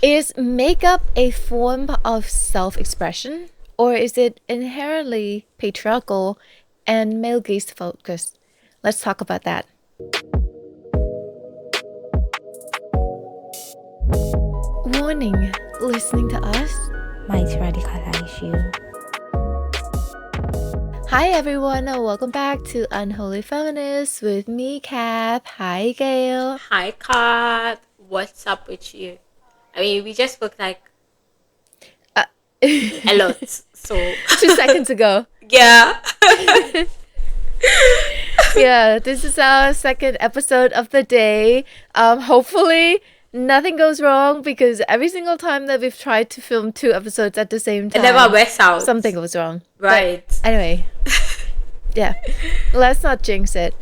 Is makeup a form of self-expression, or is it inherently patriarchal and male gaze focused? Let's talk about that. Warning, listening to us might radicalize you. Hi everyone, welcome back to Unholy Feminists with me, Kath. Hi, Gail. Hi, Kat. What's up with you? I mean, we just spoke like a lot, so 2 seconds ago. yeah. Yeah, this is our second episode of the day. Hopefully nothing goes wrong because every single time that we've tried to film 2 episodes at the same time, It never works out. something goes wrong. Right. But anyway, yeah, let's not jinx it.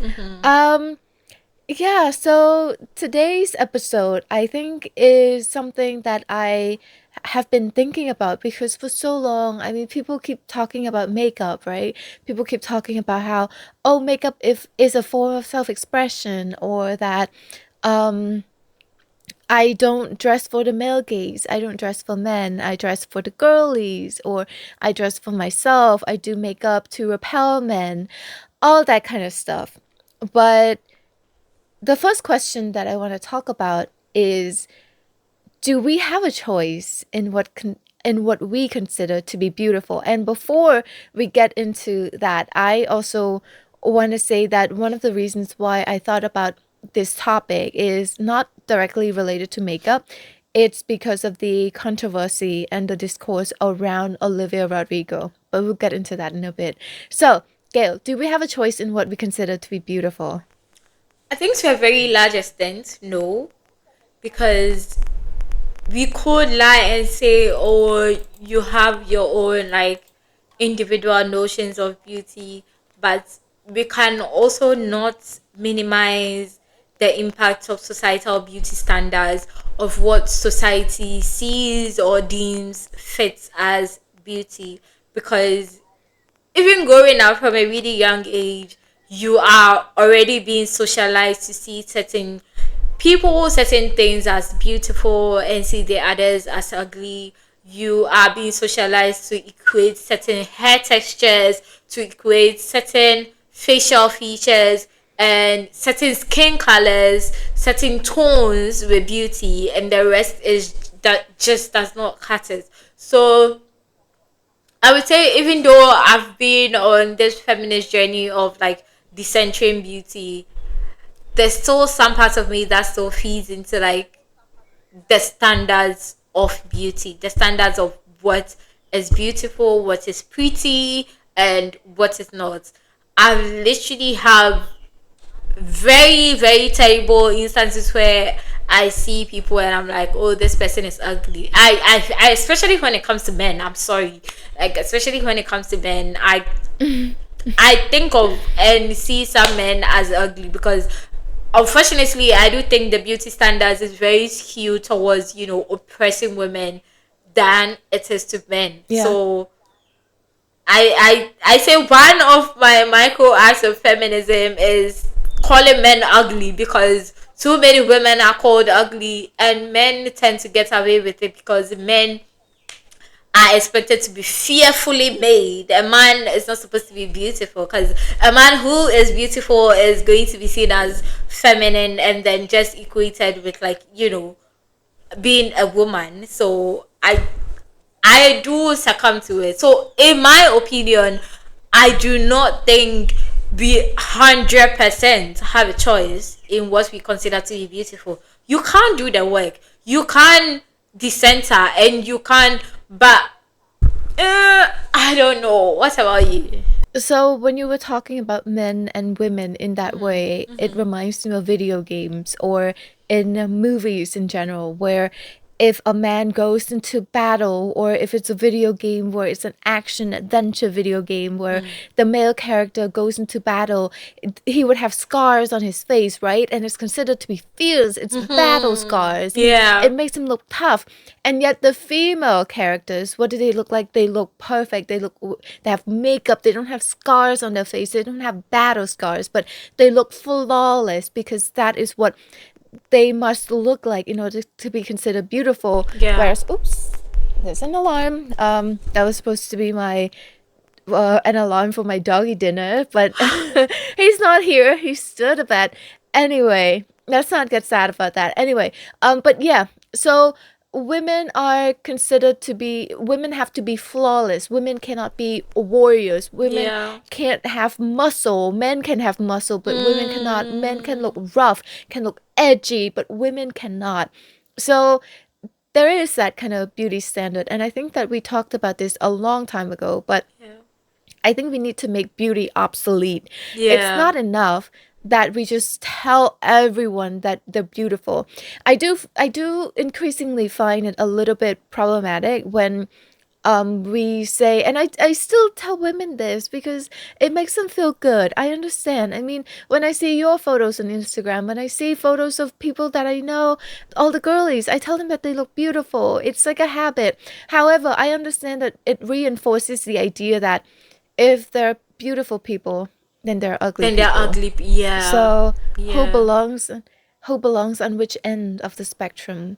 Yeah, so today's episode, I think, is something that I have been thinking about because for so long, I mean, people keep talking about makeup, right? People keep talking about how, oh, makeup is a form of self-expression, or that I don't dress for the male gaze. I don't dress for men. I dress for the girlies, or I dress for myself. I do makeup to repel men, all that kind of stuff. But the first question that I want to talk about is, do we have a choice in what we consider to be beautiful? And before we get into that, I also want to say that one of the reasons why I thought about this topic is not directly related to makeup. It's because of the controversy and the discourse around Olivia Rodrigo. But we'll get into that in a bit. So, Gail, do we have a choice in what we consider to be beautiful? I think to a very large extent, no, because we could lie and say, oh, you have your own like individual notions of beauty, but we can also not minimize the impact of societal beauty standards, of what society sees or deems fit as beauty, because even growing up from a really young age, you are already being socialized to see certain people, certain things as beautiful and see the others as ugly. You are being socialized to equate certain hair textures, to equate certain facial features and certain skin colors, certain tones with beauty, and the rest is that just does not cut it. So I would say, even though I've been on this feminist journey of like decentering beauty, there's still some parts of me that still feeds into like the standards of beauty, the standards of what is beautiful, what is pretty, and what is not. I literally have very, very terrible instances where I see people and I'm like, oh, this person is ugly. I especially when it comes to men. I'm sorry, like especially when it comes to men, I think of and see some men as ugly because unfortunately I do think the beauty standards is very skewed towards oppressing women than it is to men. Yeah. So I say one of my micro acts of feminism is calling men ugly, because too many women are called ugly and men tend to get away with it because men are expected to be fearfully made. A man is not supposed to be beautiful because a man who is beautiful is going to be seen as feminine and then just equated with like being a woman. So I do succumb to it. So in my opinion, I do not think we 100% have a choice in what we consider to be beautiful. You can't do the work. You can't decenter and you can't. But I don't know. What about you? So when you were talking about men and women in that way, it reminds me of video games or in movies in general, where if a man goes into battle, or if it's a video game where it's an action adventure video game where the male character goes into battle, he would have scars on his face, right? And it's considered to be fierce. It's battle scars. Yeah. It makes him look tough. And yet the female characters, what do they look like? They look perfect. They have makeup. They don't have scars on their face. They don't have battle scars, but they look flawless because that is what they must look like in order to be considered beautiful. Yeah. Whereas, oops, there's an alarm. That was supposed to be my an alarm for my doggy dinner, but he's not here. He stood a bit. Anyway, let's not get sad about that. Anyway, but yeah, so women are considered to be, women have to be flawless. Women cannot be warriors. Women Yeah. can't have muscle. Men can have muscle, but women cannot. Men can look Mm. rough, can look edgy, but women cannot. So there is that kind of beauty standard, and I think that we talked about this a long time ago, but Yeah. I think we need to make beauty obsolete. It's Yeah. not enough that we just tell everyone that they're beautiful. I do increasingly find it a little bit problematic when we say, and I still tell women this because it makes them feel good. I understand. I mean, when I see your photos on Instagram, when I see photos of people that I know, all the girlies, I tell them that they look beautiful. It's like a habit. However, I understand that it reinforces the idea that if they're beautiful people, then they're ugly Then they're people. ugly. Yeah. So who Yeah. belongs who belongs on which end of the spectrum?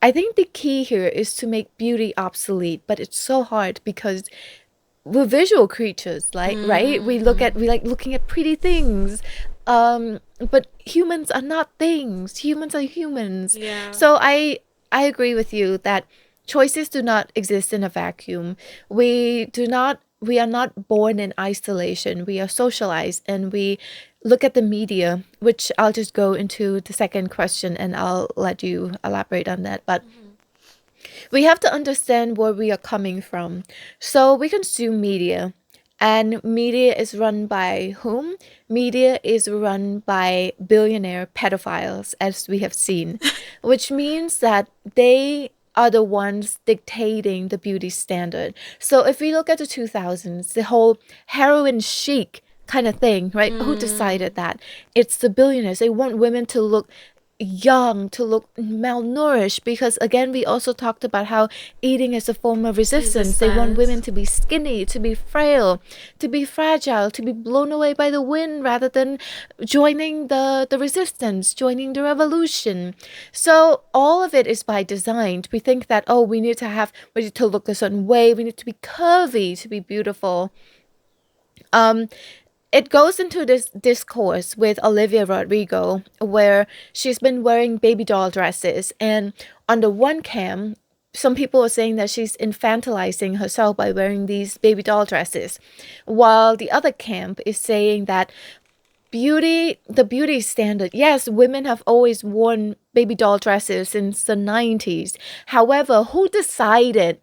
I think the key here is to make beauty obsolete, but it's so hard because we're visual creatures, like, right? We like looking at pretty things. But humans are not things. Humans are humans. Yeah. So I agree with you that choices do not exist in a vacuum. We are not born in isolation. We are socialized, and we look at the media, which I'll just go into the second question and I'll let you elaborate on that. But we have to understand where we are coming from. So we consume media, and media is run by whom? Media is run by billionaire pedophiles, as we have seen, which means that they are the ones dictating the beauty standard. So if we look at the 2000s, the whole heroin chic kind of thing, right? Who decided that? It's the billionaires. They want women to look young, to look malnourished, because again, we also talked about how eating is a form of resistance. They want women Resistance. to be skinny, to be frail, to be fragile, to be blown away by the wind rather than joining the resistance, joining the revolution. So all of it is by design. We think that, oh, we need to look a certain way, we need to be curvy to be beautiful. It goes into this discourse with Olivia Rodrigo, where she's been wearing baby doll dresses. And on the one cam, some people are saying that she's infantilizing herself by wearing these baby doll dresses, while the other camp is saying that the beauty standard, yes, women have always worn baby doll dresses since the 90s. However, who decided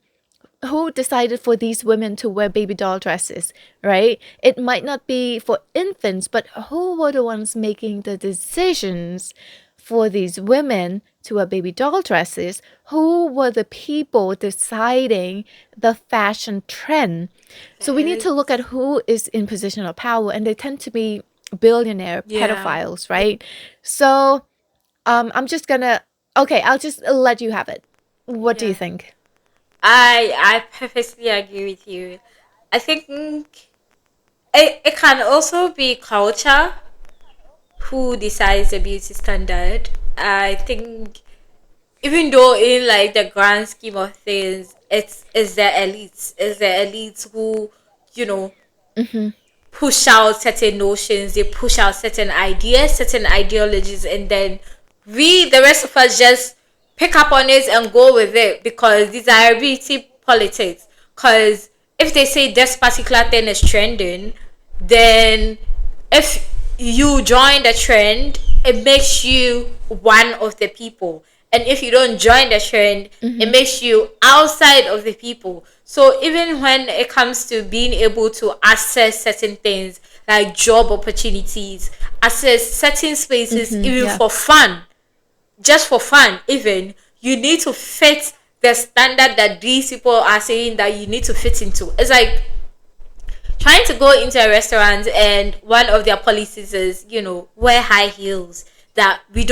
for these women to wear baby doll dresses, right? It might not be for infants, but who were the ones making the decisions for these women to wear baby doll dresses? Who were the people deciding the fashion trend? So we need That to look is. at who is in position of power, and they tend to be billionaire Yeah. pedophiles, right? So I'm just gonna, okay, I'll just let you have it. What do you Yeah. think? I perfectly agree with you. I think it can also be culture who decides the beauty standard. I think even though in like the grand scheme of things, it's the elites who, you know, push out certain notions, they push out certain ideas, certain ideologies, and then we, the rest of us, just pick up on it and go with it because these are beauty politics. Because if they say this particular thing is trending, then if you join the trend, it makes you one of the people. And if you don't join the trend, it makes you outside of the people. So even when it comes to being able to access certain things like job opportunities, access certain spaces, even Yeah. for fun, just for fun, even you need to fit the standard that these people are saying that you need to fit into. It's like trying to go into a restaurant and one of their policies is, wear high heels, that you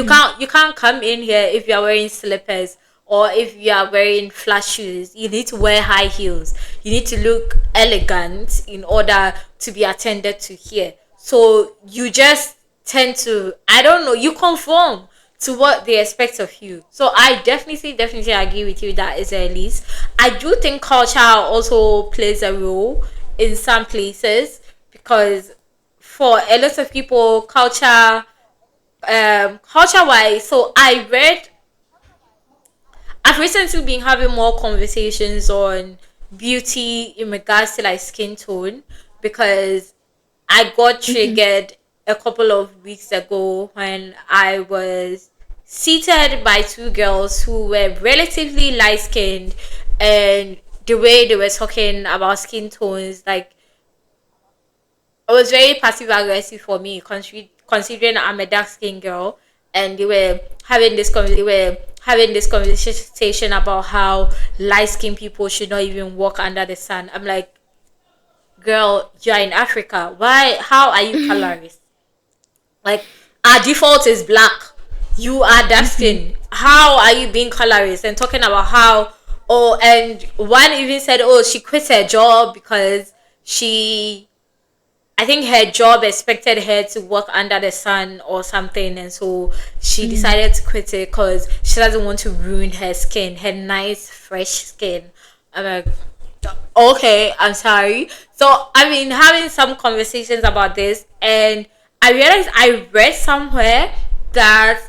can't come in here if you are wearing slippers, or if you are wearing flat shoes. You need to wear high heels, you need to look elegant in order to be attended to here. So you just tend to, I don't know, you conform to what they expect of you. So I definitely agree with you that is a least. I do think culture also plays a role in some places, because for a lot of people, culture wise, so I've recently been having more conversations on beauty in regards to like skin tone, because I got Mhm. triggered a couple of weeks ago when I was seated by two girls who were relatively light skinned, and the way they were talking about skin tones, like, it was very passive aggressive for me, considering I'm a dark skinned girl, and they were having this conversation about how light skinned people should not even walk under the sun. I'm like, girl, you're in Africa. Why? How are you colorist? Like, our default is black. You are dark Mhm. skin. How are you being colorist and talking about how? Oh, and one even said, oh, she quit her job because she, I think her job expected her to work under the sun or something, and so she Mhm. decided to quit it because she doesn't want to ruin her skin, her nice fresh skin. I'm like, okay, I'm sorry. So I've been having some conversations about this, and I realized I read somewhere that,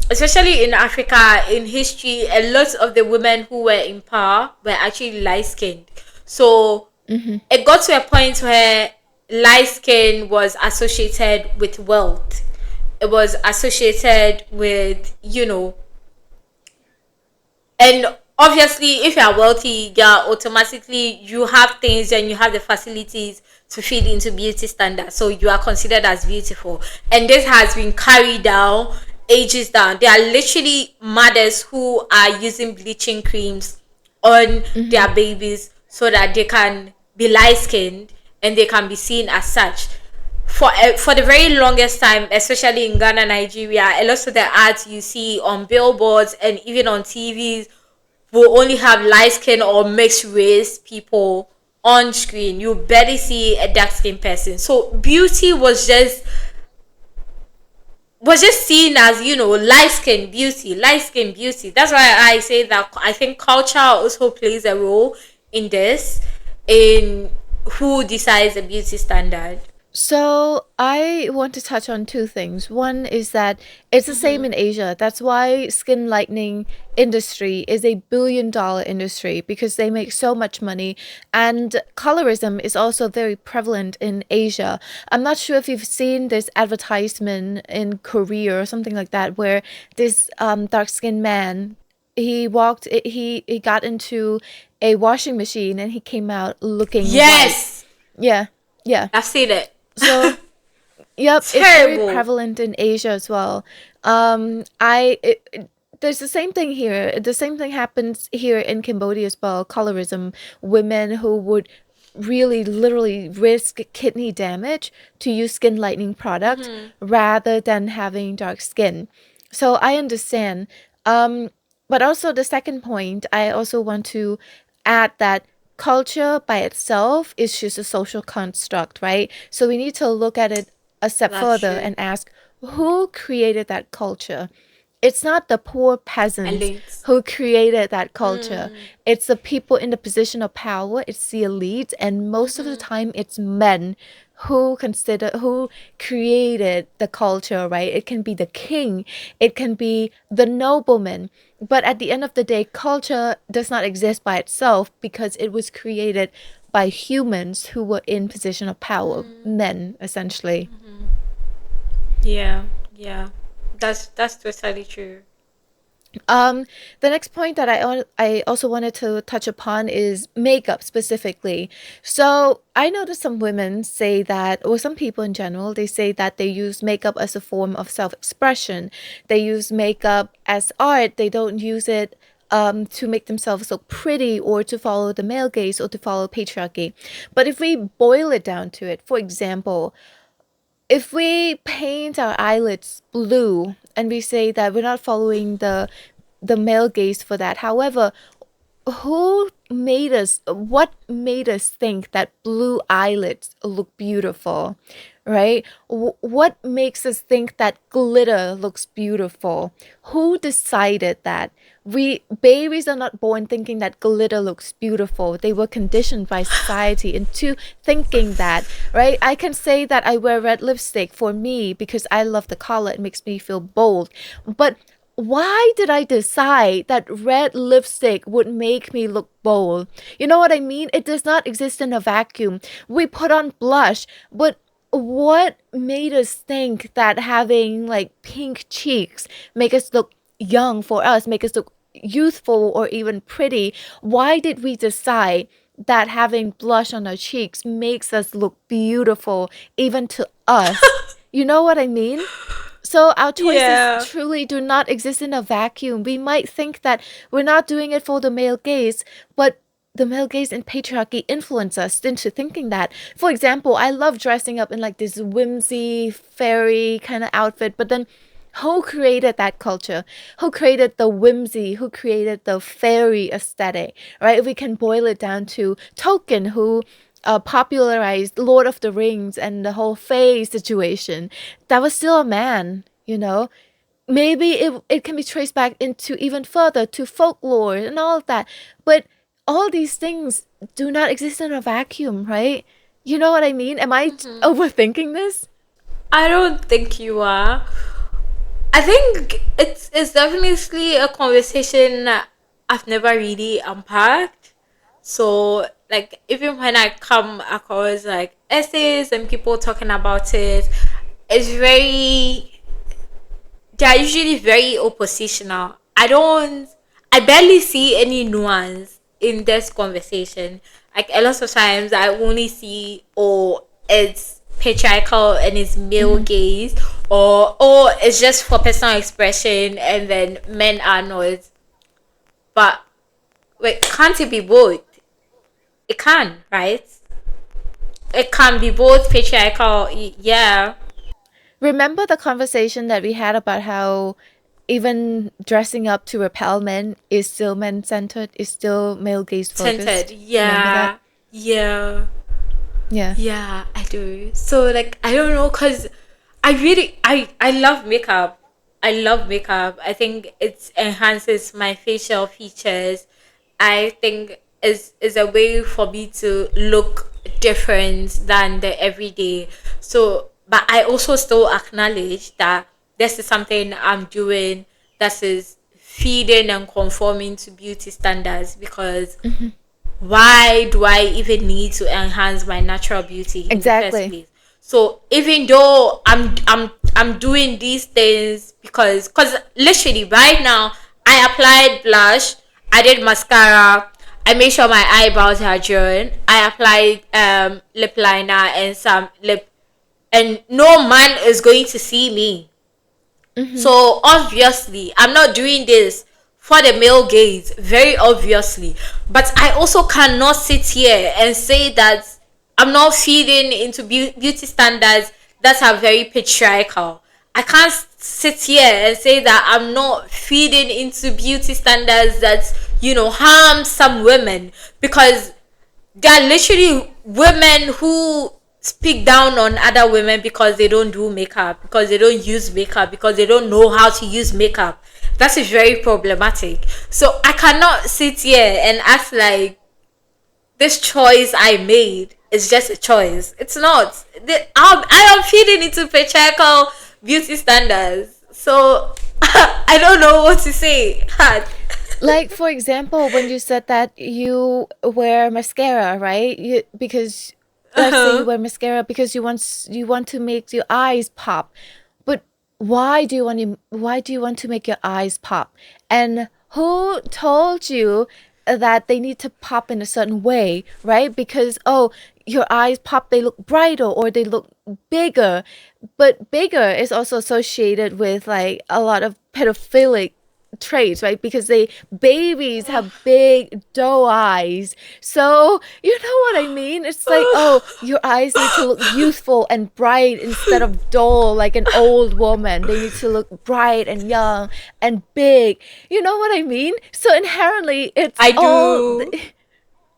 especially in Africa, in history, a lot of the women who were in power were actually light skinned. So Mhm. it got to a point where light skin was associated with wealth. It was associated with, and obviously, if you are wealthy, yeah, automatically you have things and you have the facilities to feed into beauty standards, so you are considered as beautiful. And this has been carried down, ages down. There are literally mothers who are using bleaching creams on Mhm. their babies so that they can be light skinned and they can be seen as such. For the very longest time, especially in Ghana, Nigeria, a lot of the ads you see on billboards and even on TVs will only have light skin or mixed race people on screen. You barely see a dark skinned person. So beauty was just seen as, light skin beauty. That's why I say that I think culture also plays a role in this, in who decides the beauty standard. So I want to touch on two things. One is that it's the same in Asia. That's why skin lightening industry is a billion-dollar industry because they make so much money. And colorism is also very prevalent in Asia. I'm not sure if you've seen this advertisement in Korea or something like that, where this dark-skinned man, he got into a washing machine and he came out looking white. Yes, Yeah. Yeah. I've seen it. So, yep, it's very Terrible. prevalent in Asia as well. There's the same thing here. The same thing happens here in Cambodia as well. Colorism, women who would really literally risk kidney damage to use skin lightening products rather than having dark skin. So I understand. But also the second point, I also want to add that culture by itself is just a social construct, right? So we need to look at it a step That's further true. and ask who created that culture? It's not the poor peasants Elite. who created that culture. It's the people in the position of power, it's the elite, and most of the time it's men who created the culture, right? It can be the king, it can be the nobleman. But at the end of the day, culture does not exist by itself because it was created by humans who were in position of power, men essentially. Yeah, yeah. That's totally true. Um, the next point that I also wanted to touch upon is makeup specifically. So I noticed some women say that, or some people in general, they say that they use makeup as a form of self-expression. They use makeup as art. They don't use it to make themselves look pretty or to follow the male gaze or to follow patriarchy. But if we boil it down to it, for example, if we paint our eyelids blue and we say that we're not following the male gaze for that. However, what made us think that blue eyelids look beautiful? right? What makes us think that glitter looks beautiful? Who decided that? Babies are not born thinking that glitter looks beautiful. They were conditioned by society into thinking that, right? I can say that I wear red lipstick for me because I love the color. It makes me feel bold. But why did I decide that red lipstick would make me look bold? You know what I mean? It does not exist in a vacuum. We put on blush, but what made us think that having like pink cheeks make us look young for us, make us look youthful or even pretty? Why did we decide that having blush on our cheeks makes us look beautiful even to us? You know what I mean? So our choices Yeah. truly do not exist in a vacuum. We might think that we're not doing it for the male gaze, but the male gaze and patriarchy influence us into thinking that. For example, I love dressing up in like this whimsy, fairy kind of outfit, but then who created that culture? Who created the whimsy? Who created the fairy aesthetic? Right? If we can boil it down to Tolkien, who popularized Lord of the Rings and the whole Fae situation, that was still a man, you know? Maybe it can be traced back into even further to folklore and all of that. But all these things do not exist in a vacuum, right? You know what I mean? Am I overthinking this? I don't think you are. I think it's definitely a conversation that I've never really unpacked. So like even when I come across like essays and people talking about it, it's very they are usually very oppositional. I barely see any nuance in this conversation. Like a lot of times I only see, oh, it's patriarchal and it's male gaze, or oh, it's just for personal expression and then men are not. But wait, can't it be both? It can, right? It can be both patriarchal, yeah. Remember the conversation that we had about how even dressing up to repel men is still men centered, is still male gaze Centered, focused? Remember that? yeah. Yeah. Yeah. Yeah, I do. So like I don't know, cause I love makeup. I love makeup. I think it enhances my facial features. I think is a way for me to look different than the everyday. So, but I also still acknowledge that this is something I'm doing that is feeding and conforming to beauty standards because why do I even need to enhance my natural beauty in the first Exactly. place? So even though I'm doing these things because literally right now I applied blush, I did mascara, I made sure my eyebrows are drawn, I applied lip liner and some lip, and no man is going to see me. So obviously, I'm not doing this for the male gaze, very obviously. But I also cannot sit here and say that I'm not feeding into beauty standards that are very patriarchal. I can't sit here and say that I'm not feeding into beauty standards that, harm some women because there are literally women who speak down on other women because they don't do makeup, because they don't use makeup, because they don't know how to use makeup. That is very problematic. So I cannot sit here and act like this choice I made is just a choice. It's not. I am feeding into patriarchal beauty standards. So I don't know what to say. Like, for example, when you said that you wear mascara, right? Because let's say you wear mascara because you want to make your eyes pop. But why do you want to make your eyes pop? And who told you that they need to pop in a certain way, right? Because oh, your eyes pop, they look brighter or they look bigger. But bigger is also associated with like a lot of pedophilic traits, right? Because babies have big doe eyes. So you know what I mean? It's like, oh, your eyes need to look youthful and bright instead of dull like an old woman. They need to look bright and young and big. You know what I mean? So inherently it's I all do.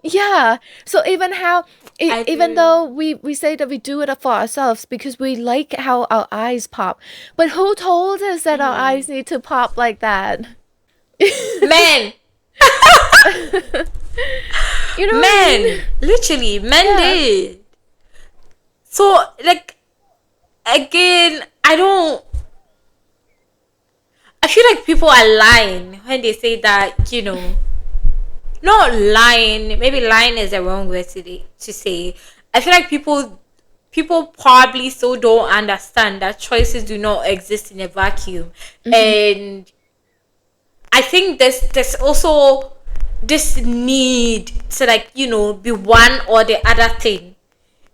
Yeah. So even how I even do. though we say that we do it for ourselves because we like how our eyes pop, but who told us that our Mm. eyes need to pop like that? Men, You know what I mean? men, literally, men Yeah. did. So, like, again, I don't. I feel like people are lying when they say that, not lying. Maybe lying is the wrong word to say. I feel like people probably still don't understand that choices do not exist in a vacuum, Mhm. and I think there's also this need to, like, be one or the other thing.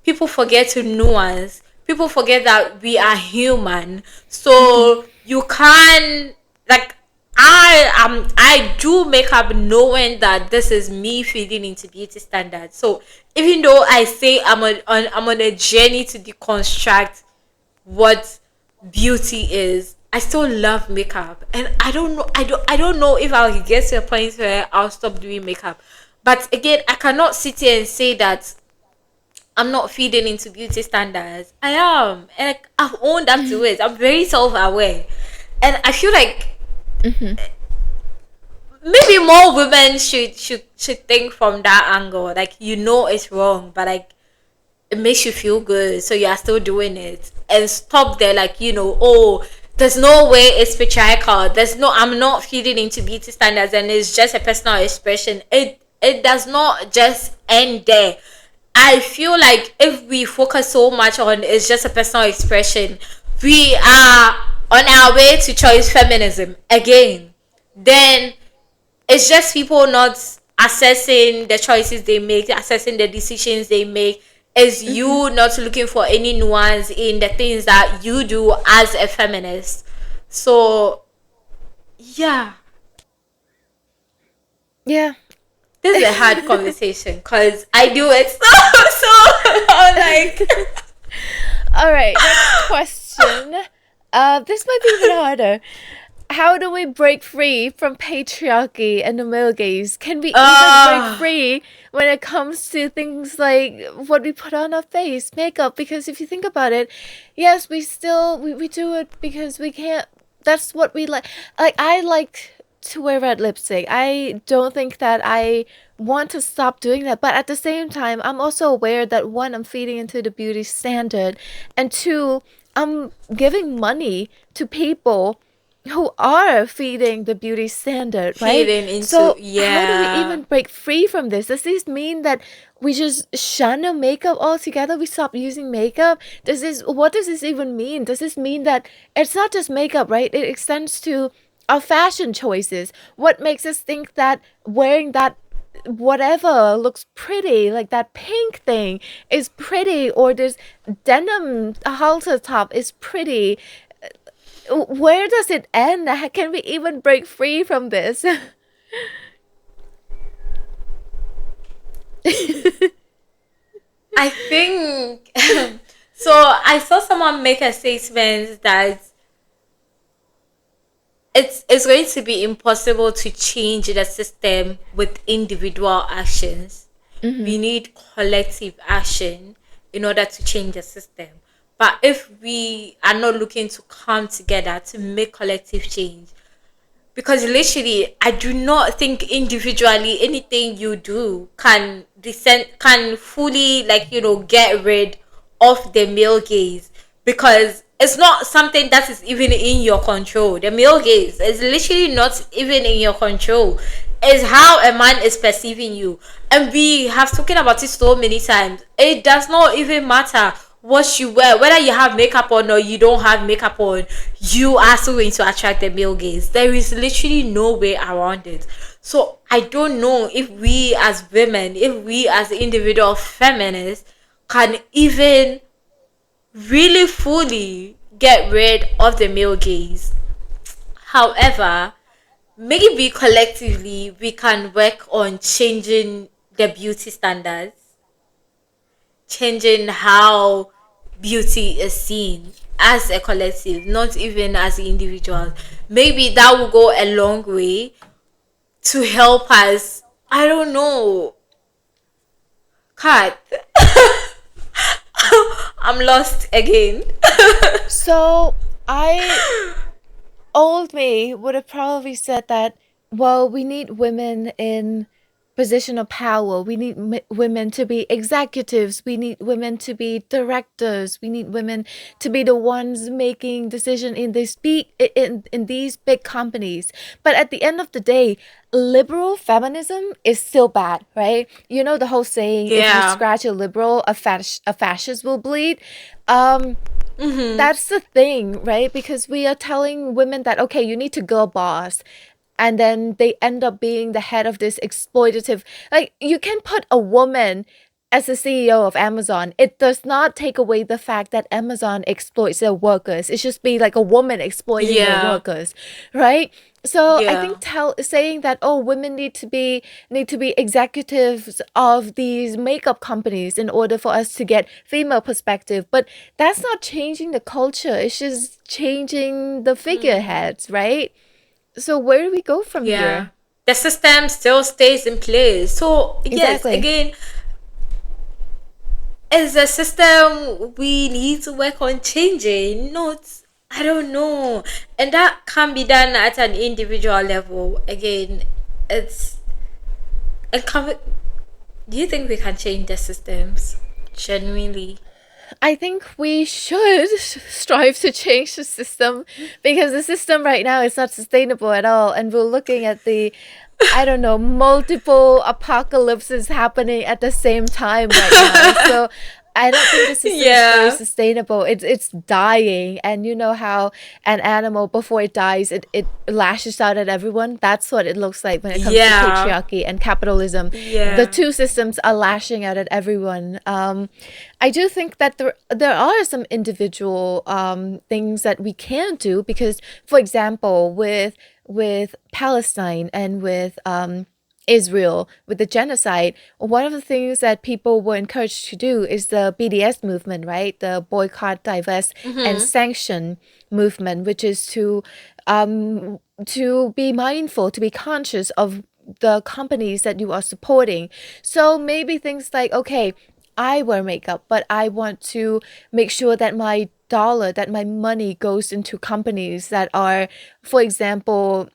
People forget to nuance. People forget that we are human. Mhm. So you can, like, I do makeup knowing that this is me feeding into beauty standards. So even though I say I'm on a journey to deconstruct what beauty is, I still love makeup, and I don't know if I'll get to a point where I'll stop doing makeup. But again, I cannot sit here and say that I'm not feeding into beauty standards. I am, and I've owned up to it. I'm very self-aware, and I feel like Mhm. maybe more women should think from that angle. Like, it's wrong, but, like, it makes you feel good, so you are still doing it, and stop there, like, oh, there's no way it's patriarchal. I'm not feeding into beauty standards, and it's just a personal expression. It does not just end there. I feel like if we focus so much on it's just a personal expression, we are on our way to choice feminism again. Then it's just people not assessing the choices they make, assessing the decisions they make. Is Mhm. you not looking for any nuance in the things that you do as a feminist. So, yeah, Yeah. this is a hard conversation because I do it so I'm like, All right, next question. This might be even harder. How do we break free from patriarchy and the male gaze? Can we even break uh, free when it comes to things like what we put on our face, makeup? Because if you think about it, yes, we do it because we can't. That's what we like. Like I like to wear red lipstick. I don't think that I want to stop doing that, but at the same time, I'm also aware that one, I'm feeding into the beauty standard, and two, I'm giving money to people who are feeding the beauty standard, right? feeding into, So, how do we yeah. even break free from this? Does this mean that we just shun the makeup altogether? We stop using makeup? What does this even mean? Does this mean that it's not just makeup, right? It extends to our fashion choices. What makes us think that wearing that whatever looks pretty, like that pink thing, is pretty, or this denim halter top is pretty? Where does it end? Can we even break free from this? I think so. I saw someone make a statement that it's going to be impossible to change the system with individual actions. Mhm. We need collective action in order to change the system. But if we are not looking to come together to make collective change, because literally I do not think individually anything you do can fully, like, get rid of the male gaze, because it's not something that is even in your control. The male gaze is literally not even in your control. Is how a man is perceiving you, and we have spoken about it so many times. It does not even matter what you wear, whether you have makeup on or you don't have makeup on, you are still going to attract the male gaze. There is literally no way around it. So I don't know if we as women, if we as individual feminists can even really fully get rid of the male gaze. However, maybe collectively we can work on changing the beauty standards, changing how beauty is seen as a collective, not even as individuals. Maybe that will go a long way to help us. I don't know. Cut. I'm lost again. So I old me would have probably said that, well, we need women in position of power. We need women to be executives. We need women to be directors. We need women to be the ones making decision in these big companies. But at the end of the day, liberal feminism is still bad, right? You know the whole saying, if you Yeah. scratch a liberal, a fascist will bleed. Um, that's the thing, right? Because we are telling women that, okay, you need to go boss. And then they end up being the head of this exploitative. Like, you can put a woman as the CEO of Amazon. It does not take away the fact that Amazon exploits their workers. It's just be like a woman exploiting their Yeah. workers, right? So I think Yeah. saying that, oh, women need to be executives of these makeup companies in order for us to get female perspective, but that's not changing the culture. It's just changing the figureheads, right? So where do we go from Yeah. here? The system still stays in place. So yes, Exactly. again, as a system we need to work on changing. Not, I don't know. And that can be done at an individual level. Again, it's and can we, do you think we can change the systems? Genuinely. I think we should strive to change the system because the system right now is not sustainable at all. And we're looking at I don't know, multiple apocalypses happening at the same time right now. So I don't think the system is very Yeah. sustainable. It's dying, and you know how an animal before it dies, it lashes out at everyone. That's what it looks like when it comes to Yeah. patriarchy and capitalism. The Yeah. two systems are lashing out at everyone. I do think that there are some individual things that we can do because, for example, with Palestine and with Israel, with the genocide, one of the things that people were encouraged to do is the BDS movement, right? The boycott, divest, and sanction movement, which is to be mindful, to be conscious of the companies that you are supporting. So maybe things like, okay, I wear makeup, but I want to make sure that that my money goes into companies that are, for example,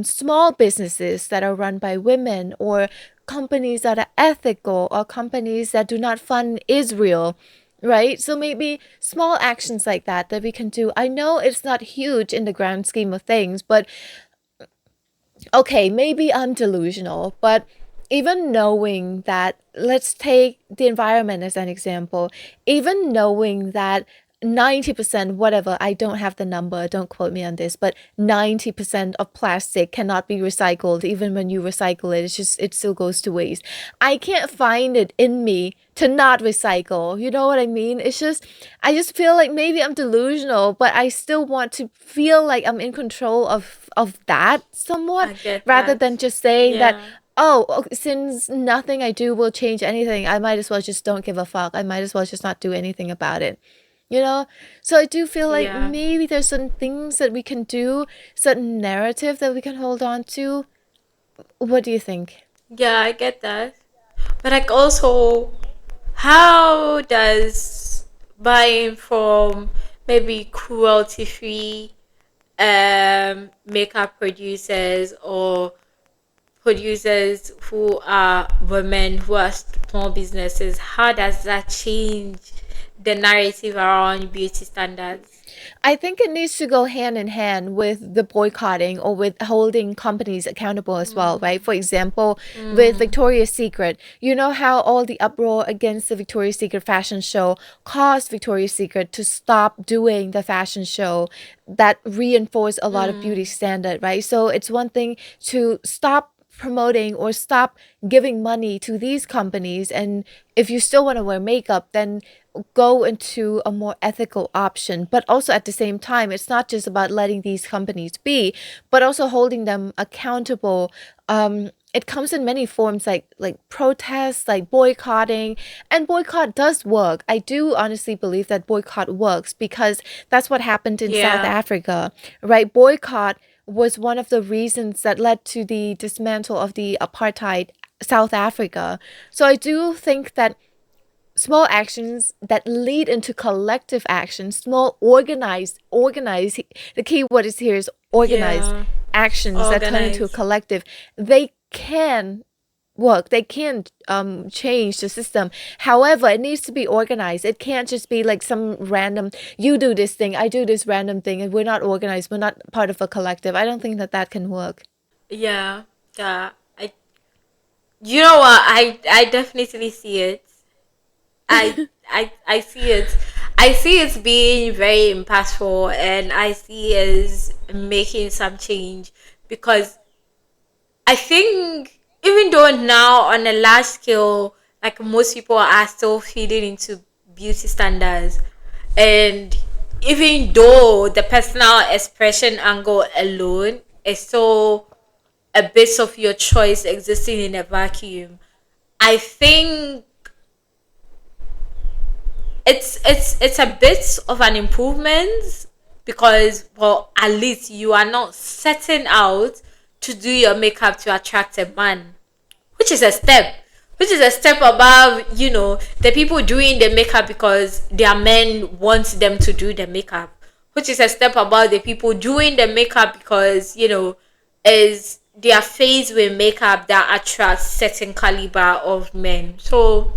small businesses that are run by women, or companies that are ethical, or companies that do not fund Israel, right? So maybe small actions like that we can do. I know it's not huge in the grand scheme of things, but okay, maybe I'm delusional, but even knowing that, let's take the environment as an example, even knowing that 90%, whatever, I don't have the number, don't quote me on this, but 90% of plastic cannot be recycled. Even when you recycle it, it still goes to waste. I can't find it in me to not recycle. You know what I mean? I just feel like maybe I'm delusional, but I still want to feel like I'm in control of that somewhat, I get rather that. than just saying that, Yeah. oh, since nothing I do will change anything, I might as well just don't give a fuck. I might as well just not do anything about it. You know? So I do feel like Yeah. maybe there's certain things that we can do, certain narrative that we can hold on to. What do you think? Yeah, I get that. But like also, how does buying from maybe cruelty free makeup producers or producers who are women who are small businesses, how does that change the narrative around beauty standards? I think it needs to go hand in hand with the boycotting or with holding companies accountable as well, right? For example, with Victoria's Secret, you know how all the uproar against the Victoria's Secret fashion show caused Victoria's Secret to stop doing the fashion show that reinforced a lot of beauty standard, right? So it's one thing to stop promoting or stop giving money to these companies, and if you still want to wear makeup, then go into a more ethical option. But also at the same time, it's not just about letting these companies be, but also holding them accountable. It comes in many forms, like protests, like boycotting, and boycott does work. I do honestly believe that boycott works because that's what happened in South Yeah. Africa, right? Boycott was one of the reasons that led to the dismantle of the apartheid South Africa. So I do think that small actions that lead into collective action, small organized, the key word is here is organized Yeah. actions that turn into a Organize. collective, they can work, they can change the system. However, it needs to be organized. It can't just be like some random, you do this thing, I do this random thing, and we're not organized, we're not part of a collective. I don't think that that can work. Yeah. Yeah. You know what? I definitely see it. I see it. I see it being very impactful, and I see it as making some change because I think even though now on a large scale, like most people are still feeding into beauty standards, and even though the personal expression angle alone is still a bit of your choice existing in a vacuum, I think it's a bit of an improvement because, well, at least you are not setting out to do your makeup to attract a man, which is a step, which is a step above, the people doing the makeup because their men want them to do the makeup, which is a step above the people doing the makeup because, is their face with makeup that attracts certain caliber of men. So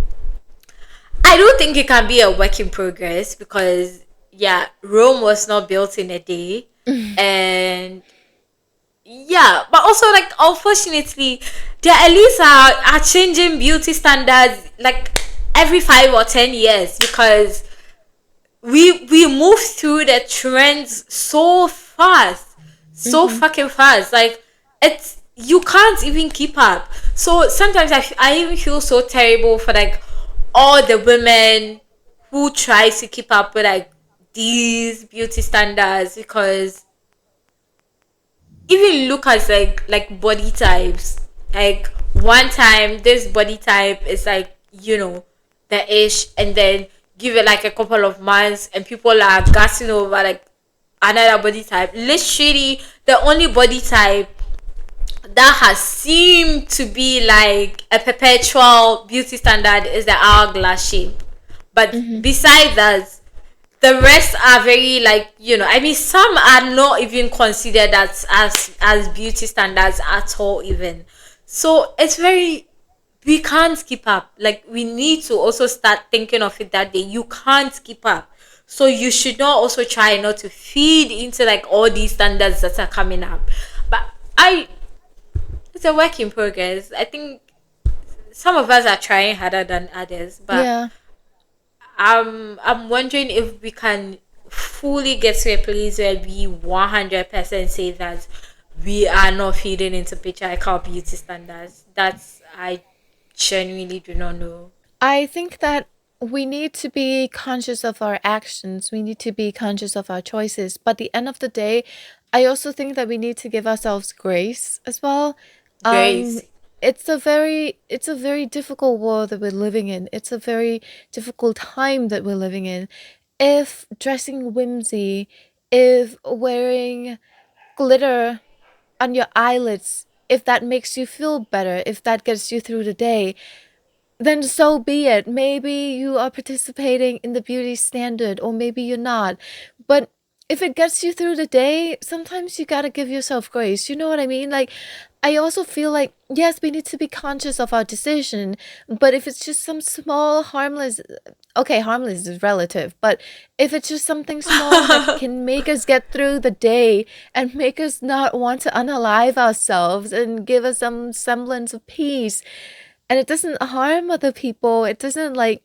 I don't think it can be a work in progress because, yeah, Rome was not built in a day. And yeah, but also, like, unfortunately, the elites are changing beauty standards like every 5 or 10 years because we move through the trends so fast, so Mm-hmm. fucking fast. Like, it's you can't even keep up. So sometimes I even feel so terrible for like all the women who try to keep up with like these beauty standards because even look at like body types. Like one time this body type is like, the ish, and then give it like a couple of months and people are gassing over like another body type. Literally the only body type that has seemed to be like a perpetual beauty standard is the hourglass shape. But Mm-hmm. besides that, the rest are very like, I mean, some are not even considered as beauty standards at all even. So it's very, we can't keep up. Like, we need to also start thinking of it that day. You can't keep up, so you should not also try not to feed into like all these standards that are coming up. But I it's a work in progress. I think some of us are trying harder than others, but Yeah. I'm wondering if we can fully get to a place where we 100% say that we are not feeding into patriarchal beauty standards. That's I genuinely do not know. I think that we need to be conscious of our actions. We need to be conscious of our choices. But at the end of the day, I also think that we need to give ourselves grace as well. Um, Grace. it's a very difficult world that we're living in. It's a very difficult time that we're living in. If dressing whimsy, if wearing glitter on your eyelids, if that makes you feel better, if that gets you through the day, then so be it. Maybe you are participating in the beauty standard, or maybe you're not. But if it gets you through the day, sometimes you gotta give yourself grace. You know what I mean? Like, I also feel like, yes, we need to be conscious of our decision, but if it's just some small, harmless, okay, harmless is relative, but if it's just something small that can make us get through the day and make us not want to unalive ourselves and give us some semblance of peace, and it doesn't harm other people, it doesn't like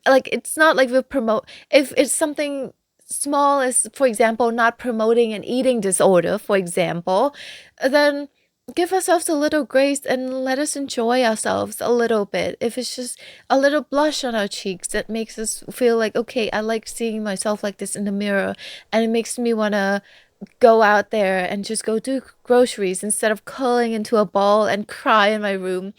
it's not like we promote, if it's something small as, for example, not promoting an eating disorder, for example, then give ourselves a little grace and let us enjoy ourselves a little bit. If it's just a little blush on our cheeks that makes us feel like, okay, I like seeing myself like this in the mirror, and it makes me want to go out there and just go do groceries instead of curling into a ball and cry in my room.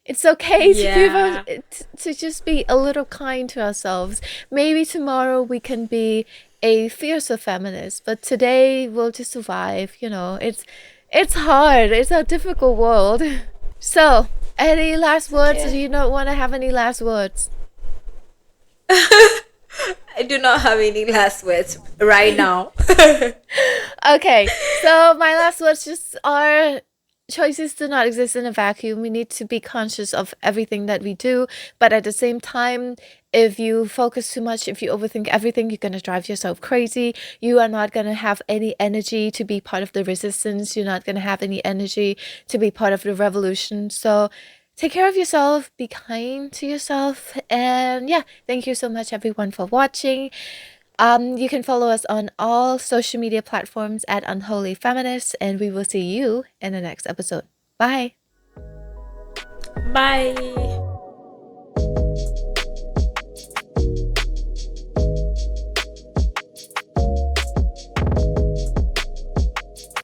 It's okay to give us Yeah. to just be a little kind to ourselves. Maybe tomorrow we can be a fiercer feminist, but today we'll just survive. It's hard. It's a difficult world. So, any last It's words? Do okay. you not want to have any last words? I do not have any last words right now. Okay, so my last words just are choices do not exist in a vacuum. We need to be conscious of everything that we do, but at the same time, if you focus too much, if you overthink everything, you're going to drive yourself crazy. You are not going to have any energy to be part of the resistance. You're not going to have any energy to be part of the revolution. So take care of yourself, be kind to yourself, and yeah, thank you so much everyone for watching. You can follow us on all social media platforms at Unholy Feminists, and we will see you in the next episode. Bye. Bye.